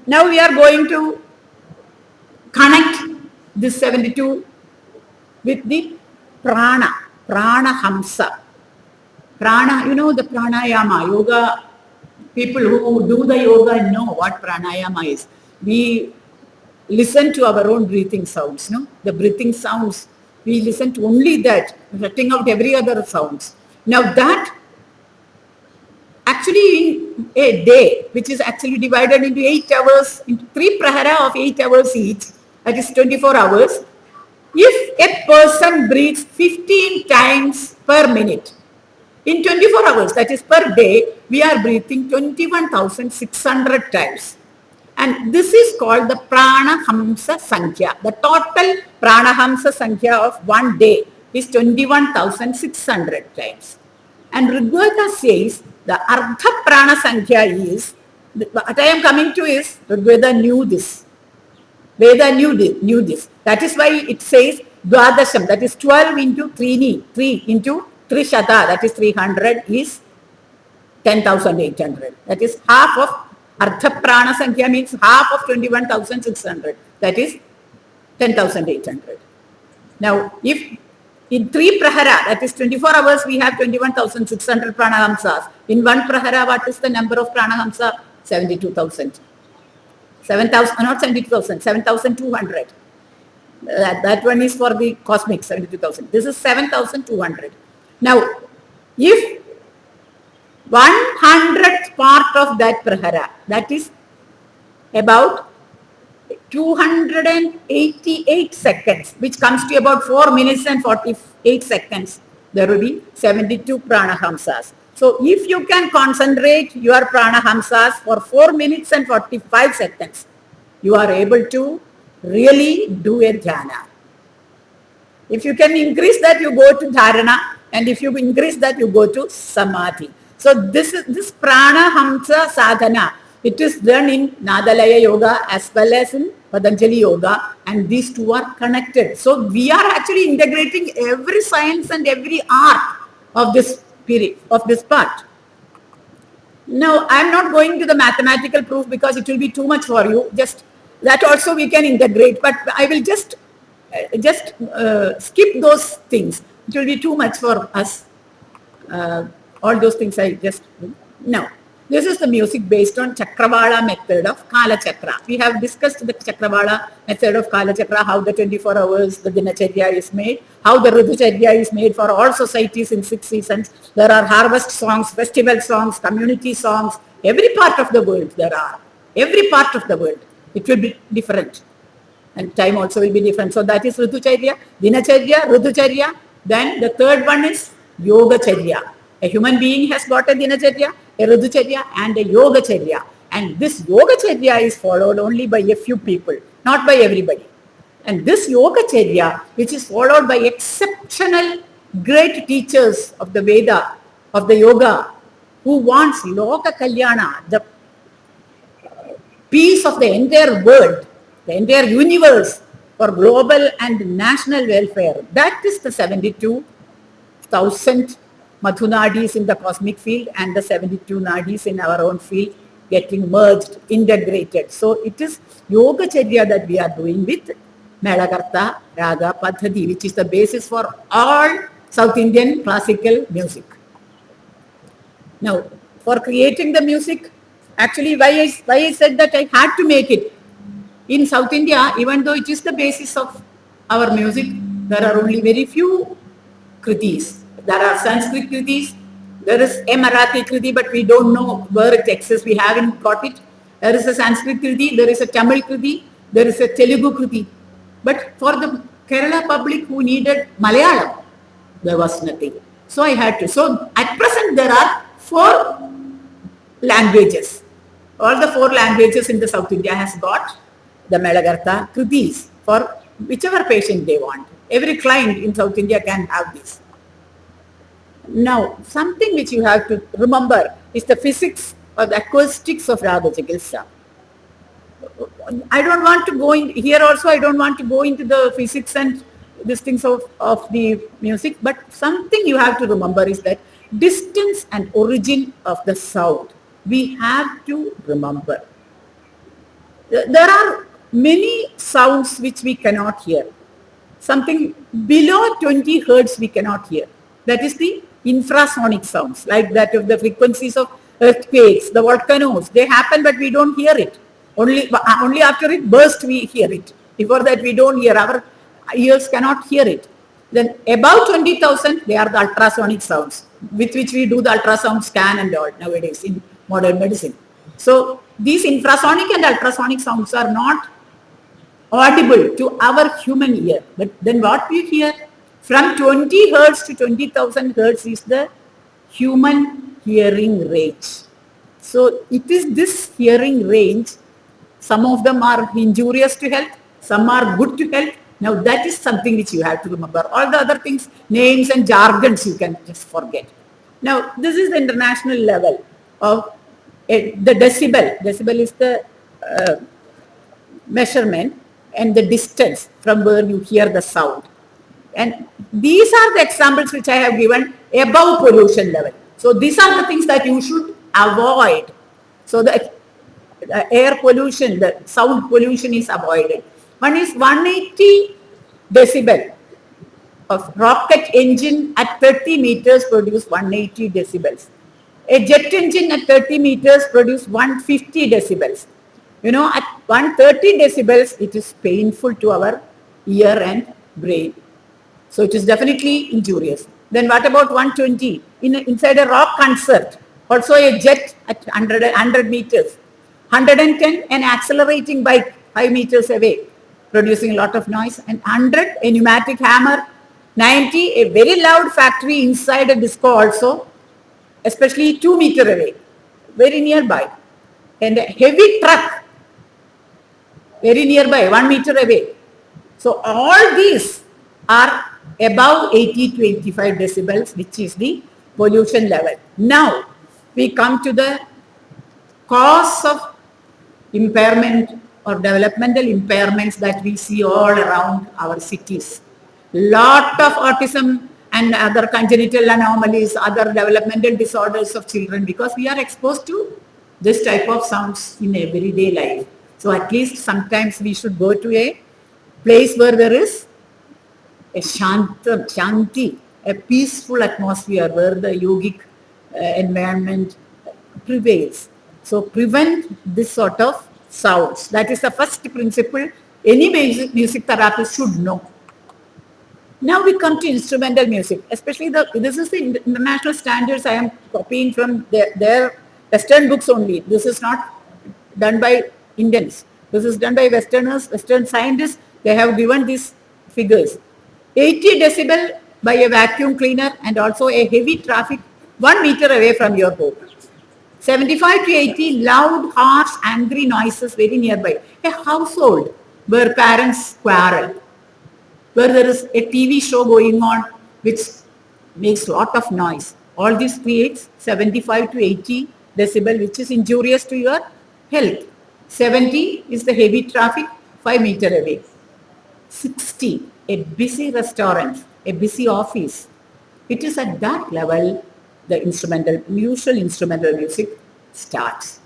Now we are going to connect this 72 with the prana, prana hamsa. Prana, the pranayama, yoga, people who do the yoga know what pranayama is. We listen to our own breathing sounds, the breathing sounds. We listen to only that, shutting out every other sounds. Now that actually in a day, which is actually divided into 8 hours, into 3 prahara of 8 hours each, that is 24 hours. If a person breathes 15 times per minute, in 24 hours, that is per day, we are breathing 21,600 times. And this is called the Pranahamsa Sankhya. The total Pranahamsa Sankhya of one day is 21,600 times. And Rigveda says the Ardha Prana Sankhya is, what I am coming to is, Rigveda knew this. Veda knew this. That is why it says Dwadasham, that is 12 into 3 into 3 shata, that is 300 is 10,800. That is half of Ardha Prana Sankhya, means half of 21,600. That is 10,800. Now, if in 3 prahara, that is 24 hours, we have 21,600 pranahamsas. In 1 prahara, what is the number of pranahamsa? 72,000. 7,000, not 72,000, 7,200. That one is for the cosmic, 72,000. This is 7,200. Now, if 100th part of that prahara, that is about 288 seconds, which comes to about 4 minutes and 48 seconds, there will be 72 pranahamsas. So if you can concentrate your pranahamsas for 4 minutes and 45 seconds, you are able to really do a dhyana. If you can increase that, you go to dharana, and if you increase that, you go to samadhi. So this pranahamsa sadhana, it is done in Nadalaya Yoga as well as in Patanjali Yoga, and these two are connected. So we are actually integrating every science and every art of this period, of this part. Now, I am not going to the mathematical proof because it will be too much for you. Just that also we can integrate, but I will just skip those things. It will be too much for us. All those things I just no. This is the music based on Chakravala method of Kala Chakra. We have discussed the Chakravala method of Kala Chakra, how the 24 hours, the Dinacharya is made, how the Rithucharya is made for all societies in 6 seasons. There are harvest songs, festival songs, community songs, every part of the world there are. Every part of the world. It will be different. And time also will be different. So that is Rithucharya, Dinacharya, Rithucharya. Then the third one is Yogacharya. A human being has got a Dinacharya, a Rithucharya and a Yogacharya. And this Yogacharya is followed only by a few people, not by everybody. And this Yogacharya, which is followed by exceptional great teachers of the Veda, of the Yoga, who wants Loka Kalyana, the peace of the entire world, the entire universe for global and national welfare. That is the 72,000 Madhu Nadis in the cosmic field and the 72 Nadis in our own field getting merged, integrated. So it is Yogacharya that we are doing with Melakarta Raga Padhati, which is the basis for all South Indian classical music. Now, for creating the music, actually why I said that I had to make it. In South India, even though it is the basis of our music, there are only very few kritis. There are Sanskrit kritis, there is a Marathi kriti, but we don't know where it exists, we haven't got it. There is a Sanskrit kriti, there is a Tamil kriti, there is a Telugu kriti. But for the Kerala public who needed Malayalam, there was nothing. So I had to. So at present there are 4 languages. All the 4 languages in the South India has got the Melakarta kritis for whichever patient they want. Every client in South India can have this. Now, something which you have to remember is the physics or the acoustics of Ragachikitsa. I don't want to go in here also. I don't want to go into the physics and these things of the music. But something you have to remember is that distance and origin of the sound. We have to remember. There are many sounds which we cannot hear. Something below 20 hertz we cannot hear. That is the infrasonic sounds, like that of the frequencies of earthquakes, the volcanoes. They happen, but we don't hear it. Only after it bursts we hear it. Before that we don't hear. Our ears cannot hear it. Then above 20,000, they are the ultrasonic sounds, with which we do the ultrasound scan and all nowadays in modern medicine. So these infrasonic and ultrasonic sounds are not audible to our human ear. But then what we hear from 20 hertz to 20,000 hertz is the human hearing range. So it is this hearing range. Some of them are injurious to health, some are good to health. Now that is something which you have to remember. All the other things, names and jargons, you can just forget. Now this is the international level of the decibel. Decibel is the measurement and the distance from where you hear the sound. And these are the examples which I have given above pollution level. So these are the things that you should avoid. So the air pollution, the sound pollution is avoided. One is 180 decibel of rocket engine at 30 meters produce 180 decibels. A jet engine at 30 meters produce 150 decibels. You know, at 130 decibels, it is painful to our ear and brain. So it is definitely injurious. Then what about 120? Inside a rock concert, also a jet at 100 meters. 110, an accelerating bike 5 meters away, producing a lot of noise. And 100, a pneumatic hammer. 90, a very loud factory inside a disco also, especially 2 meters away, very nearby. And a heavy truck, very nearby, 1 meter away. So all these are above 80 to 85 decibels, which is the pollution level. Now we come to the cause of impairment or developmental impairments that we see all around our cities. Lot of autism and other congenital anomalies, other developmental disorders of children, because we are exposed to this type of sounds in everyday life. So at least sometimes we should go to a place where there is a shanti, a peaceful atmosphere where the yogic environment prevails. So prevent this sort of sounds. That is the first principle any music therapist should know. Now we come to instrumental music, especially this is the international standards I am copying from their Western books only. This is not done by Indians. This is done by Westerners, Western scientists. They have given these figures. 80 decibel by a vacuum cleaner and also a heavy traffic 1 meter away from your home. 75 to 80 loud, harsh, angry noises very nearby. A household where parents quarrel, where there is a TV show going on which makes a lot of noise. All this creates 75 to 80 decibel, which is injurious to your health. 70 is the heavy traffic 5 meter away. 60, a busy restaurant, a busy office. It is at that level the usual instrumental music starts.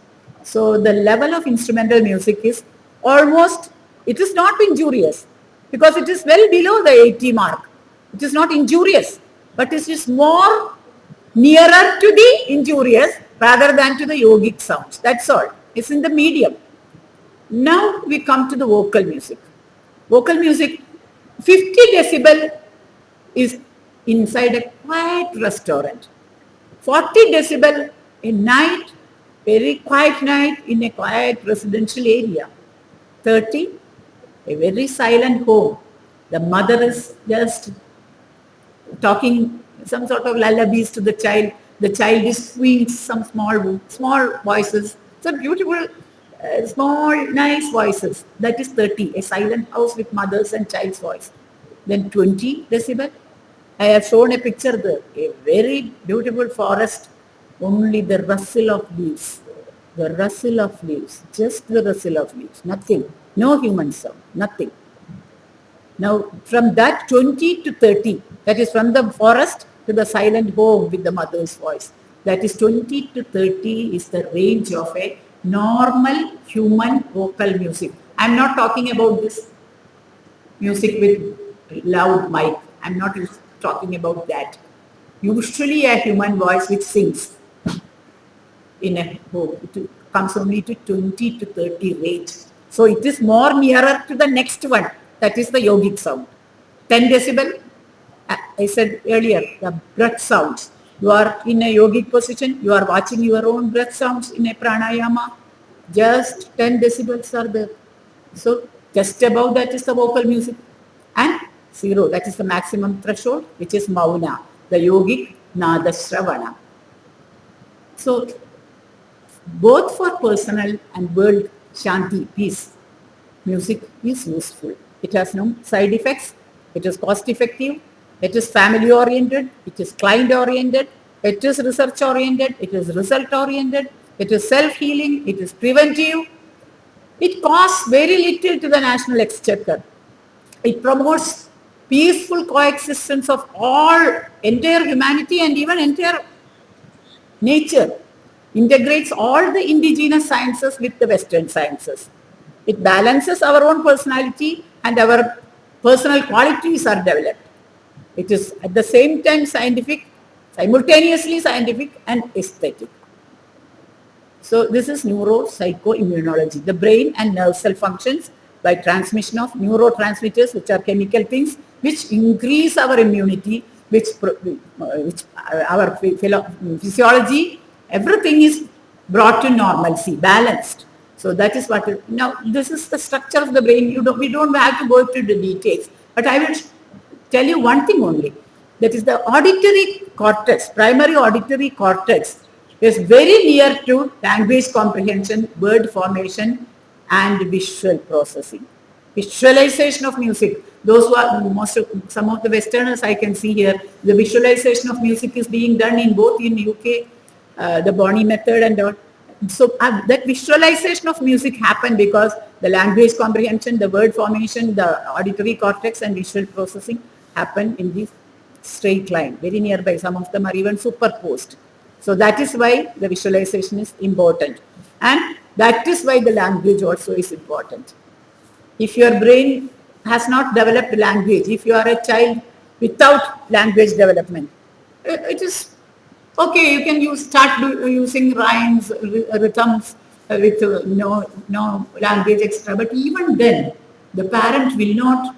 So the level of instrumental music is almost, it is not injurious because it is well below the 80 mark. It is not injurious, but it is more nearer to the injurious rather than to the yogic sounds. That's all. It's in the medium. Now we come to the vocal music. Vocal music, 50 decibel is inside a quiet restaurant. 40 decibel a night, very quiet night in a quiet residential area. 30, a very silent home. The mother is just talking some sort of lullabies to the child. The child is singing some small voices. So beautiful, small, nice voices. That is 30, a silent house with mother's and child's voice. Then 20 decibel. I have shown a picture there, a very beautiful forest, only the rustle of leaves. The rustle of leaves, just the rustle of leaves, nothing. No human sound, nothing. Now from that 20 to 30, that is from the forest to the silent home with the mother's voice. That is 20 to 30 is the range of a normal human vocal music. I'm not talking about this music with loud mic. I'm not talking about that. Usually a human voice which sings in a book. It comes only to 20 to 30 rate. So it is more nearer to the next one. That is the yogic sound. 10 decibel, I said earlier, the breath sounds. You are in a yogic position, you are watching your own breath sounds in a pranayama. Just 10 decibels are there. So just above that is the vocal music. And 0, that is the maximum threshold, which is mauna, the yogic nada shravana. So both for personal and world shanti, peace, music is useful. It has no side effects. It is cost effective. It is family oriented. It is client oriented. It is research oriented. It is result oriented. It is self-healing. It is preventive. It costs very little to the national exchequer. It promotes peaceful coexistence of all, entire humanity and even entire nature. Integrates all the indigenous sciences with the Western sciences. It balances our own personality and our personal qualities are developed. It is at the same time scientific, simultaneously scientific and aesthetic. So this is neuropsychoimmunology. The brain and nerve cell functions by transmission of neurotransmitters, which are chemical things, which increase our immunity, which our physiology, everything is brought to normalcy, balanced. So that is what, now this is the structure of the brain. We don't have to go into the details, but I will tell you one thing only. That is the auditory cortex, primary auditory cortex is very near to language comprehension, word formation and visual processing. Visualization of music. Those who are some of the Westerners I can see here, the visualization of music is being done in both in UK, the Bonnie method and all. So that visualization of music happened because the language comprehension, the word formation, the auditory cortex and visual processing happen in this straight line, very nearby. Some of them are even superposed. So that is why the visualization is important. And that is why the language also is important. If your brain has not developed language, if you are a child without language development, it is okay, you can start using rhymes, rhythms with no language extra. But even then, the parent will not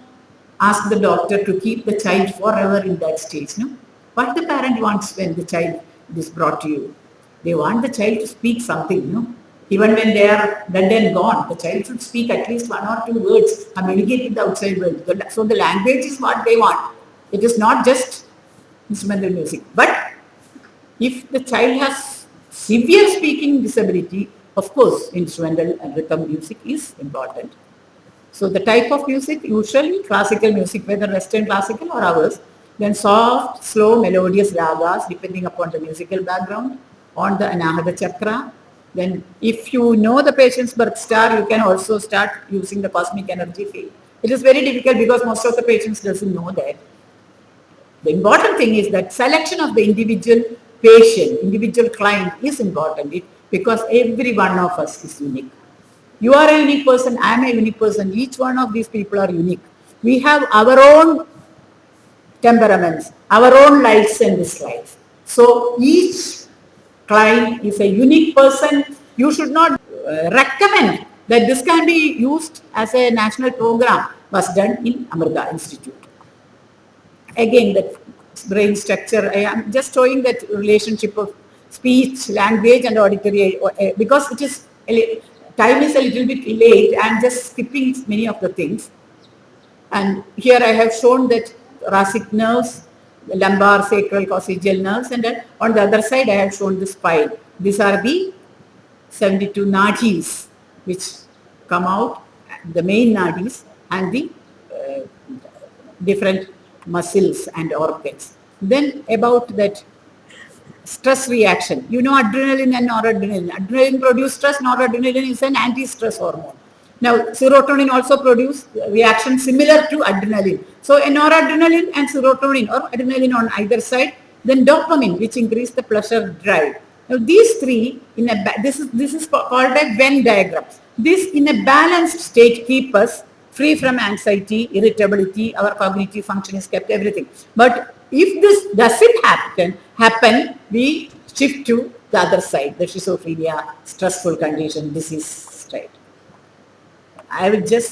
ask the doctor to keep the child forever in that stage. No? What the parent wants when the child is brought to you? They want the child to speak something. No? Even when they are dead and gone, the child should speak at least 1 or 2 words, communicate with the outside world. So the language is what they want. It is not just instrumental music. But if the child has severe speaking disability, of course, instrumental and rhythm music is important. So the type of music, usually classical music, whether Western classical or ours, then soft, slow, melodious ragas, depending upon the musical background, on the Anahata chakra. Then if you know the patient's birth star, you can also start using the cosmic energy field. It is very difficult because most of the patients doesn't know that. The important thing is that selection of the individual patient, individual client is important because every one of us is unique. You are a unique person, I am a unique person. Each one of these people are unique. We have our own temperaments, our own likes and dislikes. So each client is a unique person. You should not recommend that this can be used as a national program was done in Amrita Institute. Again, the brain structure, I am just showing that relationship of speech, language and auditory because it is time is a little bit late. I am just skipping many of the things. And here I have shown that thoracic nerves, the lumbar, sacral, coccygeal nerves, and then on the other side I have shown the spine. These are the 72 nadis which come out, the main nadis and the different muscles and organs. Then about that stress reaction. You know adrenaline and noradrenaline. Adrenaline produces stress, noradrenaline is an anti-stress hormone. Now serotonin also produces reaction similar to adrenaline. So noradrenaline and serotonin or adrenaline on either side. Then dopamine which increase the pleasure drive. Now, these three, this is called a Venn diagram. This in a balanced state keep us free from anxiety, irritability, our cognitive function is kept, everything. But if this doesn't happen, we shift to the other side, the schizophrenia, stressful condition, disease state. I will just